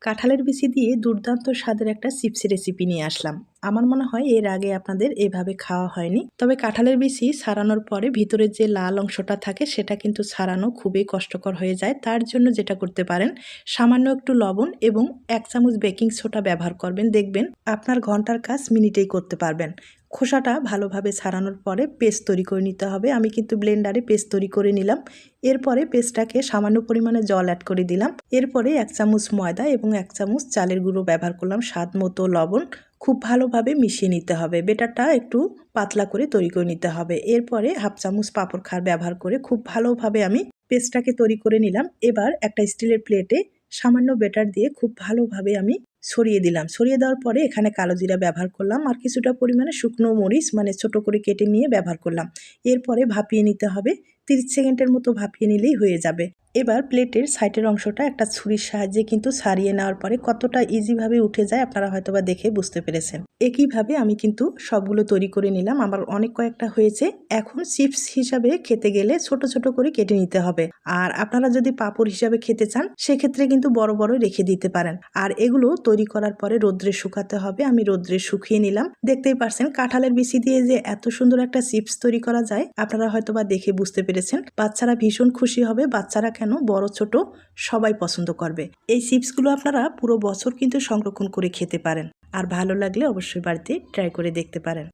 কাঁঠালের বিচি দিয়ে দুর্দান্ত স্বাদের একটা চিপস রেসিপি নিয়ে আসলাম। আমার মনে হয় এর আগে আপনাদের এভাবে খাওয়া হয়নি। তবে কাঁঠালের বিচি ছাড়ানোর পরে ভিতরের যে লাল অংশটা থাকে সেটা কিন্তু ছাড়ানো খুবই কষ্টকর হয়ে যায়। তার জন্য যেটা করতে পারেন, সামান্য একটু লবণ এবং 1 চামচ বেকিং সোডা ব্যবহার করবেন। দেখবেন আপনার ঘন্টার কাজ মিনিটেই করতে পারবেন। খোসাটা ভালোভাবে ছাড়ানোর পরে পেস্ট তৈরি করে নিতে হবে। আমি কিন্তু ব্লেন্ডারে পেস্ট তৈরি করে নিলাম। এরপরে পেস্টটাকে সামান্য পরিমাণে জল অ্যাড করে দিলাম। এরপরে 1 চামচ ময়দা এবং 1 চামচ চালের গুঁড়ো ব্যবহার করলাম, স্বাদ মতো লবণ। খুব ভালোভাবে মিশিয়ে নিতে হবে। বেটারটা একটু পাতলা করে তৈরি করে নিতে হবে। এরপরে 1/2 চামচ পাঁপড় খার ব্যবহার করে খুব ভালোভাবে আমি পেস্টটাকে তৈরি করে নিলাম। এবার একটা স্টিলের প্লেটে সামান্য বেটার দিয়ে খুব ভালোভাবে আমি ছড়িয়ে দিলাম। ছড়িয়ে দেওয়ার পরে এখানে কালো জিরা ব্যবহার করলাম আর কিছুটা পরিমাণে শুকনো মরিচ ছোট করে কেটে নিয়ে ব্যবহার করলাম। এরপরে ভাপিয়ে নিতে হবে। 30 সেকেন্ডের মতো ভাপিয়ে নিলেই হয়ে যাবে। এবার প্লেটের সাইডের অংশটা একটা ছুরির সাহায্যে কিন্তু ছাড়িয়ে নেওয়ার পরে কতটা ইজিভাবে উঠে যায় আপনারা হয়তোবা দেখে বুঝতে পেরেছেন। একইভাবে আমি কিন্তু সবগুলো তৈরি করে নিলাম। আমার অনেক কয়েকটা হয়েছে। এখন চিপস হিসাবে খেতে গেলে ছোট ছোট করে কেটে নিতে হবে। আর আপনারা যদি পাঁপড় হিসাবে খেতে চান সেক্ষেত্রে কিন্তু বড় বড় রেখে দিতে পারেন। আর এগুলো তৈরি করার পরে রোদ্রে শুকাতে হবে। আমি রোদ্রে শুকিয়ে নিলাম। দেখতেই পারছেন কাঁঠালের বিচি দিয়ে যে এত সুন্দর একটা চিপস তৈরি করা যায় আপনারা হয়তোবা দেখে বুঝতে পেরেছেন। বাচ্চারা ভীষণ খুশি হবে। বাচ্চারা কেন, বড় ছোট সবাই পছন্দ করবে। এই চিপসগুলো আপনারা পুরো বছর কিন্তু সংরক্ষণ করে খেতে পারেন। আর ভালো লাগলে অবশ্যই বাড়িতে ট্রাই করে দেখতে পারেন।